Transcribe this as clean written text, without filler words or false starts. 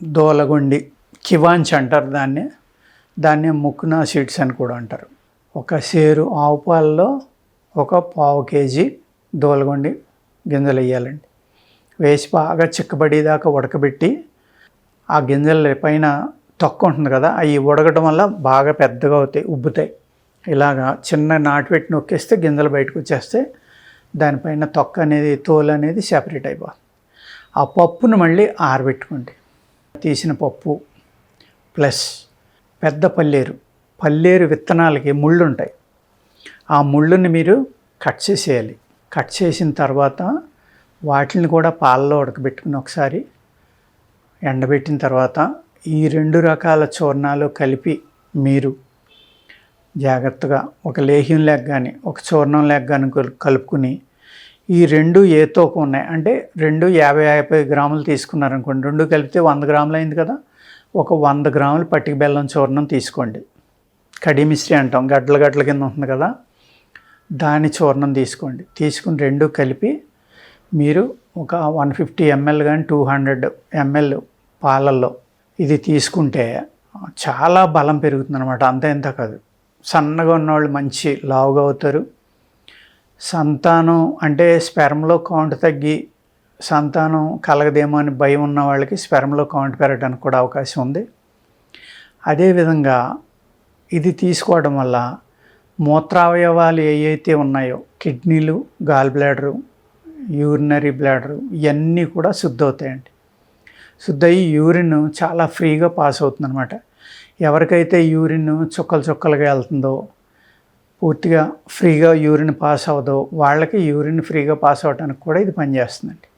దోలగొండి కివాంచ్ అంటారు దాన్ని ముక్కున సీడ్స్ అని కూడా అంటారు. ఒక సేరు ఆవు పాలలో ఒక పావు కేజీ దోలగొండి గింజలు వేయాలండి. వేసి బాగా చిక్కబడేదాకా ఉడకబెట్టి ఆ గింజల పైన తొక్క ఉంటుంది కదా, అవి ఉడకడం వల్ల బాగా పెద్దగా అవుతాయి, ఉబ్బుతాయి. ఇలాగా చిన్న నాటు పెట్టి నొక్కేస్తే గింజలు బయటకు వచ్చేస్తే దానిపైన తొక్క అనేది తోలు అనేది సెపరేట్ అయిపోతుంది. ఆ పప్పును మళ్ళీ ఆరబెట్టుకోండి. తీసిన పప్పు ప్లస్ పెద్ద పల్లేరు విత్తనాలకి ముళ్ళు ఉంటాయి. ఆ ముళ్ళుని మీరు కట్ చేసేయాలి. కట్ చేసిన తర్వాత వాటిని కూడా పాలలో ఉడకబెట్టుకుని ఒకసారి ఎండబెట్టిన తర్వాత ఈ 2 రకాల చూర్ణాలు కలిపి మీరు జాగ్రత్తగా ఒక లేహ్యం లేక కానీ ఒక చూర్ణం లేక కానీ కలుపుకుని ఈ 2 ఏ తూకం ఉన్నాయి అంటే 2 50 గ్రాములు తీసుకున్నారనుకోండి, 2 కలిపితే 100 గ్రాములు అయింది కదా, ఒక 100 గ్రాములు పట్టిక బెల్లం చూర్ణం తీసుకోండి. కడి మిశ్రీ అంటాం, గడ్డల కింద ఉంటుంది కదా, దాని చూర్ణం తీసుకోండి. తీసుకుని 2 కలిపి మీరు ఒక 150 ml కానీ 200 ml పాలల్లో ఇది తీసుకుంటే చాలా బలం పెరుగుతుంది అనమాట. అంత ఇంత కాదు. సన్నగా ఉన్నవాళ్ళు మంచి లావుగా అవుతారు. సంతానం అంటే స్పెర్మ్లో కౌంట్ తగ్గి సంతానం కలగదేమో అని భయం ఉన్న వాళ్ళకి స్పెర్మ్లో కౌంట్ పెరగడానికి కూడా అవకాశం ఉంది. అదేవిధంగా ఇది తీసుకోవడం వల్ల మూత్రావయవాలు ఏవైతే ఉన్నాయో కిడ్నీలు, గాల్ బ్లాడరు, యూరినరీ బ్లాడరు ఇవన్నీ కూడా శుద్ధవుతాయండి. శుద్ధయి యూరిన్ చాలా ఫ్రీగా పాస్ అవుతుంది అనమాట. ఎవరికైతే యూరిన్ చుక్కలుగా వెళ్తుందో, పూర్తిగా ఫ్రీగా యూరిన్ పాస్ అవ్వదో వాళ్ళకి యూరిన్ ఫ్రీగా పాస్ అవ్వడానికి కూడా ఇది పనిచేస్తుందండి.